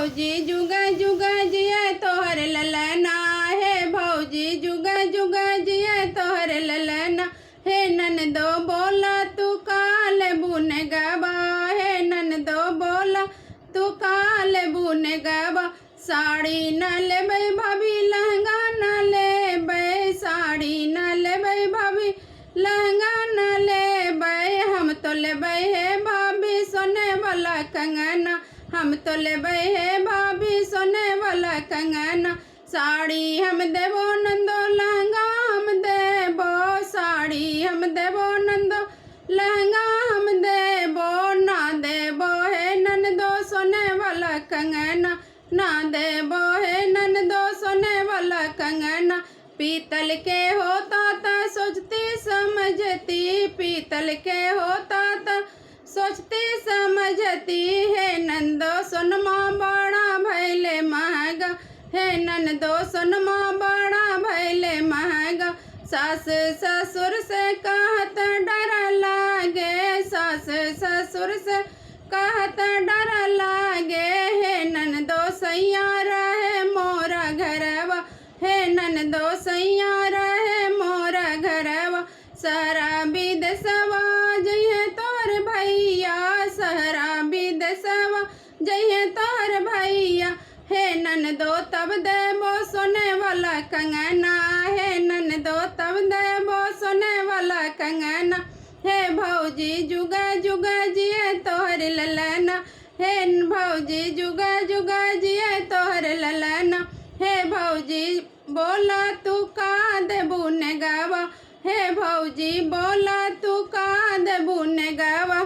भौजी जुगा जुगा जिया तोहर ललना, हे भौजी जुगा जुगा जिया तोहर ललना। हे ननदो बोला तू काल बुन गबा, हे ननदो बोला तू काल बुन गबा। साड़ी न लेबै भाभी लहंगा न लेबै, साड़ी न लेबै भाभी लहंगा न लेबै। हम तो लेबै हे भाभी सोने वाला कंगना, हम तो लेबै हे भाभी सोने वाला कंगना। साड़ी हम देबो नंदो लहंगा हम देबो, साड़ी हम देबो नंदो लहंगा हम देबो। ना देबो हे ननदो सोने वाला कंगना, ना देबो हे ननदो सोने वाला कंगना। पीतल के होता था सोचती समझती, पीतल के होता था सोचती समझती। हे नंदो सोनमा बड़ा भैले महंगा, हे ननदो सोनमा बड़ा भैले महंगा। सास ससुर से कहत डर लागे, सास ससुर से कहत डर लागे। हे ननदो सैया रहे मोरा घरवा, हे ननदो सैया रहे मोरा घरवा। सारा विदेशवा जइहे तोर भैया, सारा विदेशवा जइहे तोर भैया। हे ननदो तब देबो सोने वाला कंगना, हे ननदो तब देबो सोने वाला कंगना। हे भौजी जुगा जुगा जिए तोहर ललना, हे भौजी जुगा जुगा जिए तोहर ललना। हे भौजी बोला तू का देबू ने गवा, हे भौजी बोला तू का देबू ने गवा।